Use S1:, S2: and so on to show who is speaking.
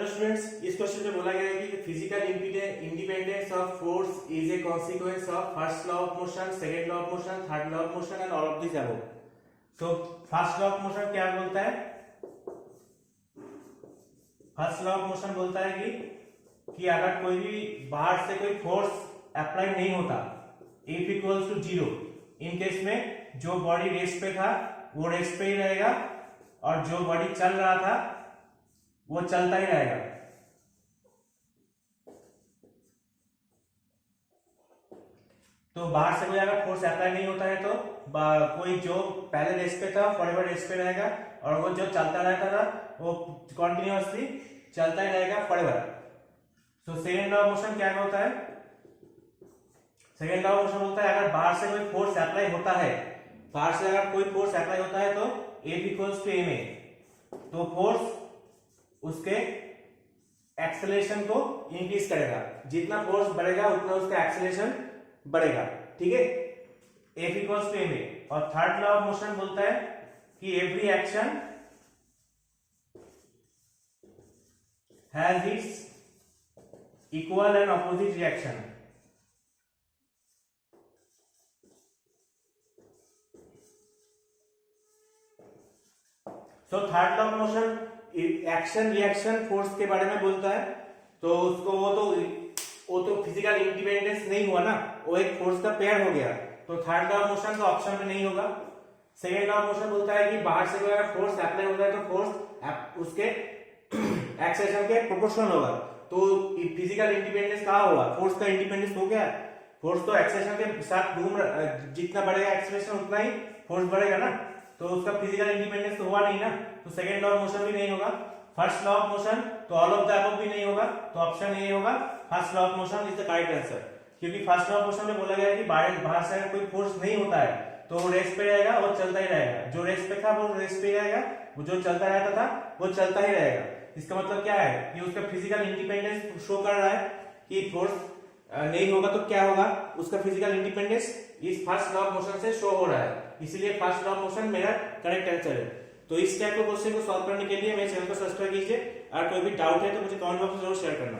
S1: Hello students, इस question में बोला गया है कि physical independence of force is a consequence of first law of motion, second law of motion, third law of motion and all of this above. So first law of motion क्या बोलता है? First law of motion बोलता है कि अगर कोई भी बाहर से कोई फोर्स अप्लाई नहीं होता, F equals to 0, in case में जो बॉडी रेस्ट पे था वो रेस्ट पे ही रहेगा और जो बॉडी चल रहा था वो चलता ही रहेगा। तो बाहर से कोई अगर फोर्स अप्लाई नहीं होता है तो कोई जो पहले रेस्ट पे था फॉरएवर रेस्ट पे रहेगा और वो जो चलता रहता था वो कंटिन्यूअसली चलता ही रहेगा forever. So second law of motion क्या होता है? सेकंड लॉ ऑफ मोशन बोलता है अगर बाहर से कोई फोर्स अप्लाई होता है, बाहर से अगर कोई फोर्स अप्लाई होता है तो F इक्वल्स टू ma, तो फोर्स उसके एक्सेलरेशन को इंक्रीज करेगा। जितना फोर्स बढ़ेगा उतना उसका एक्सेलरेशन बढ़ेगा। ठीक है, F इक्वल्स टू ma। और थर्ड लॉ ऑफ मोशन बोलता है कि every action has its equal and opposite reaction. तो third law of motion action reaction force के बारे में बोलता है। तो उसको वो तो फिजिकल इंडिपेंडेंस नहीं हुआ ना, वो एक फोर्स का पेयर हो गया। तो थर्ड लॉ ऑफ मोशन तो ऑप्शन में नहीं होगा। सेकेंड लॉ ऑफ मोशन बोलता है कि बाहर से कोई अगर फोर्स अप्लाई होता है तो फोर्स उसके एक्सेलरेशन के प्रोपोर्शनल होगा। तो फिजिकल इंडिपेंडेंस कहाँ होगा? फोर्स का इंडिपेंडेंस हो गया। फोर्स तो एक्सेलरेशन के साथ जितना बढ़ेगा एक्सेलरेशन उतना ही फोर्स बढ़ेगा ना, तो उसका फिजिकल इंडिपेंडेंस तो हुआ नहीं ना। तो सेकंड लॉ ऑफ मोशन भी नहीं होगा। फर्स्ट लॉ ऑफ मोशन तो ऑल ऑफ द अबव भी नहीं होगा, तो ऑप्शन ए होगा first law of motion is the correct answer. क्योंकि फर्स्ट लॉ ऑफ मोशन में बोला गया है कि बाहर से कोई फोर्स नहीं होता है तो वो रेस्ट पे रहेगा, वो चलता ही रहेगा। जो रेस्ट पे था वो रेस्ट पे रहेगा, वो जो चलता रहता था वो चलता ही रहेगा। इसका मतलब क्या है कि उसका फिजिकल इंडिपेंडेंस शो कर रहा है कि फोर्स नहीं होगा तो क्या होगा, उसका फिजिकल इंडिपेंडेंस इस फर्स्ट लॉ ऑफ मोशन से शो हो रहा है। इसीलिए फर्स्ट लॉ ऑफ मोशन मेरा करेक्ट आंसर है। तो इस टाइप के क्वेश्चन को सॉल्व करने के लिए मेरे चैनल को सब्सक्राइब कीजिए। और कोई भी डाउट है तो मुझे कमेंट बॉक्स में जरूर शेयर करना।